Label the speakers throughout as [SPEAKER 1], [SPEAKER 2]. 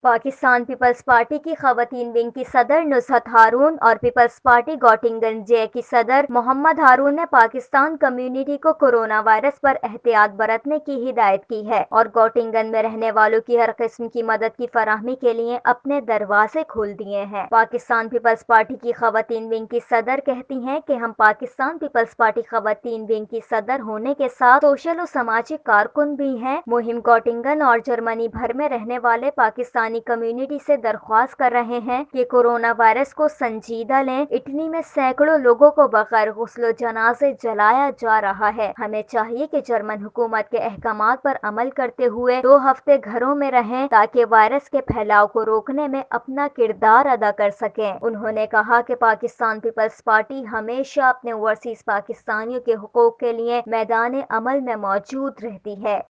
[SPEAKER 1] Pakistan Peoples party की खवातीन wing की सदर नुसरत हारून और पीपल्स पार्टी गॉटिंगन जे की सदर मोहम्मद हारून ने पाकिस्तान कम्युनिटी को कोरोना वायरस पर एहतियात बरतने की हिदायत की है और गॉटिंगन में रहने वालों की हर किस्म की मदद की फराहमी के लिए अपने दरवाजे खोल दिए हैं। पाकिस्तान पीपल्स पार्टी की खवातीन विंग की सदर कहती हैं कि हम पाकिस्तान पीपल्स पार्टी खवातीन विंग की सदर होने के साथ सोशल और सामाजिक कारकुन भी हैं। मुहिम गॉटिंगन और जर्मनी भर में रहने वाले पाकिस्तान कम्युनिटी से दरख्वास्त कर रहे हैं कि कोरोना वायरस को संजीदा लें। इटली में सैकड़ों लोगों को बगैर गुस्ल जनाजे जलाया जा रहा है। हमें चाहिए कि जर्मन हुकूमत के अहकामात पर अमल करते हुए 2 हफ्ते घरों में रहें ताकि वायरस के फैलाव को रोकने में अपना किरदार अदा कर सकें। उन्होंने कहा कि पाकिस्तान पीपल्स पार्टी हमेशा अपने ओवरसीज पाकिस्तानियों के हुकूक के लिए मैदान अमल में मौजूद रहती है।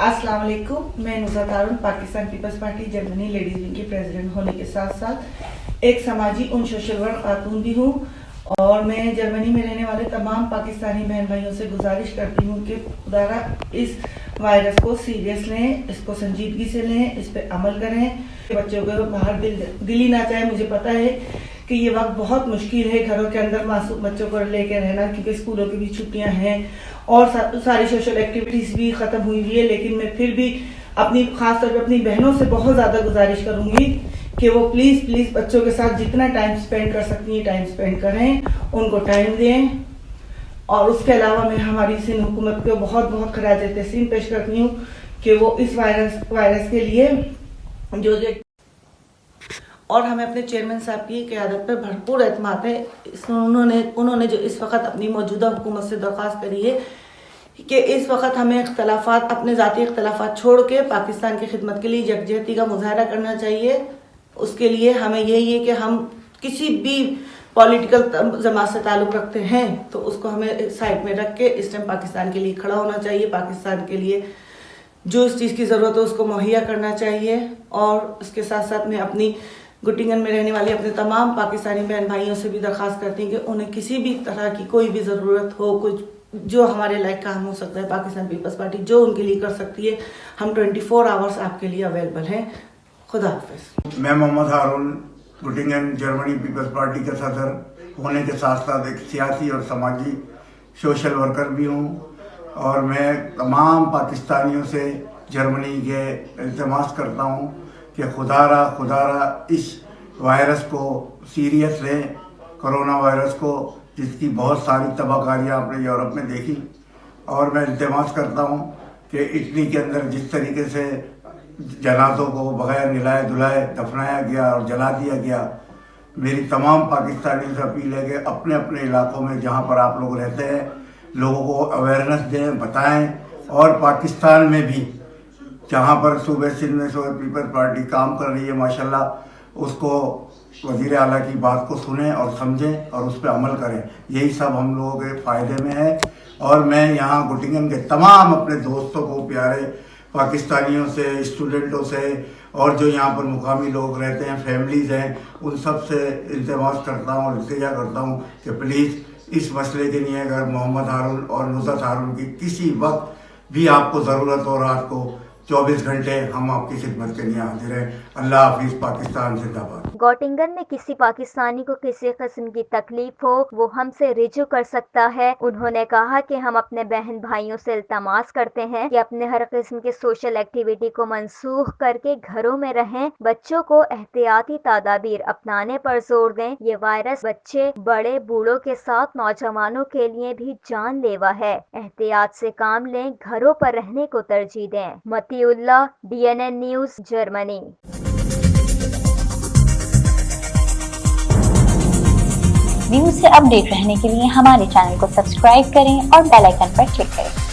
[SPEAKER 2] अस्सलाम वालेकुम, मैं Nusrat Haroon Pakistan Peoples Party Germany ladies wing की प्रेसिडेंट होने के साथ साथ एक समाजी उन सोशल वर्क खातून भी हूँ और मैं जर्मनी में रहने वाले तमाम पाकिस्तानी बहन भाइयों से गुजारिश करती हूँ कि खुदारा इस वायरस को सीरियस लें, इसको संजीदगी से लें, इस पर अमल करें। बच्चों को बाहर दिल ही ना चाहे। मुझे पता है कि ये वक्त बहुत मुश्किल है घरों के अंदर मासूम बच्चों को लेकर रहना, क्योंकि स्कूलों की भी छुट्टियां हैं और सारी सोशल एक्टिविटीज भी खत्म हुई हुई है। लेकिन मैं फिर भी खासतौर पर अपनी बहनों से बहुत ज्यादा गुजारिश करूंगी कि वो प्लीज बच्चों के साथ जितना टाइम स्पेंड कर सकती हैं टाइम स्पेंड करें, उनको टाइम दें। और उसके अलावा मैं हमारी सिंध हुकूमत को बहुत खराज तहसीन पेश करती हूँ कि वो इस वायरस के लिए जो और हमें अपने चेयरमैन साहब की क़यादत पर भरपूर एतमाद है। उन्होंने जो इस वक्त अपनी मौजूदा हुकूमत से दरख्वास्त करी है कि इस वक्त हमें अपने ज़ाती इख्तलाफात छोड़ के पाकिस्तान की खिदमत के लिए यकजहती का मुजाहरा करना चाहिए। उसके लिए हमें यही है कि हम किसी भी पॉलिटिकल जमात से ताल्लुक़ रखते हैं तो उसको हमें साइड में रख के इस टाइम पाकिस्तान के लिए खड़ा होना चाहिए। पाकिस्तान के लिए जो इस चीज़ की ज़रूरत है उसको मुहैया करना चाहिए। और इसके साथ साथ मैं अपनी गॉटिंगन में रहने वाले अपने तमाम पाकिस्तानी बहन भाइयों से भी दरख्वास्त करती हैं कि उन्हें किसी भी तरह की कोई भी ज़रूरत हो, कुछ जो हमारे लायक काम हो सकता है, पाकिस्तान पीपल्स पार्टी जो उनके लिए कर सकती है, हम 24 आवर्स आपके लिए अवेलेबल हैं। खुदा हाफिज़।
[SPEAKER 3] मैं मोहम्मद हारून गॉटिंगन जर्मनी पीपल्स पार्टी का सदर होने के साथ साथ एक सियासी और समाजी सोशल वर्कर भी हूँ और मैं तमाम पाकिस्तानियों से जर्मनी के इल्तिमास करता हूँ कि खुदारा इस वायरस को सीरियस लें, कोरोना वायरस को, जिसकी बहुत सारी तबाहकारियाँ आपने यूरोप में देखी। और मैं इल्तिमास करता हूँ कि इटली के अंदर जिस तरीके से जनाज़ों को बगैर नहलाए धुलाए दफनाया गया और जला दिया गया, मेरी तमाम पाकिस्तानियों से अपील है कि अपने अपने इलाकों में जहाँ पर आप लोग रहते हैं लोगों को अवेयरनेस दें, बताएं। और पाकिस्तान में भी जहाँ पर सूबे सिंध में पीपल्स पार्टी काम कर रही है माशाल्लाह, उसको वज़ीर आला की बात को सुनें और समझें और उस पर अमल करें। यही सब हम लोगों के फ़ायदे में है। और मैं यहाँ गॉटिंगन के तमाम अपने दोस्तों को, प्यारे पाकिस्तानियों से, स्टूडेंटों से और जो यहाँ पर मुकामी लोग रहते हैं, फैमिलीज़ हैं, उन सब से इल्तिमास करता हूँ और इल्तिजा करता हूँ कि प्लीज़ इस मसले के लिए अगर मोहम्मद हारून और नुसरत हारून की किसी वक्त भी आपको ज़रूरत हो, रात को 24 घंटे हम आपकी खिदमत के लिए हाजिर हैं। अल्लाह हाफिज़। पाकिस्तान जिंदाबाद।
[SPEAKER 1] गॉटिंगन में किसी पाकिस्तानी को किसी किस्म की तकलीफ हो वो हमसे रिजू कर सकता है। उन्होंने कहा कि हम अपने बहन भाइयों से इल्तमास करते हैं कि अपने हर किस्म की सोशल एक्टिविटी को मनसूख करके घरों में रहें, बच्चों को एहतियाती तदाबीर अपनाने पर जोर दें। ये वायरस बच्चे, बड़े, बूढ़ों के साथ नौजवानों के लिए भी जानलेवा है। एहतियात से काम लें, घरों पर रहने को तरजीह दें। Matiullah, DNN news, Germany.
[SPEAKER 4] News से अपडेट रहने के लिए हमारे चैनल को सब्सक्राइब करें और बेल आइकन पर क्लिक करें।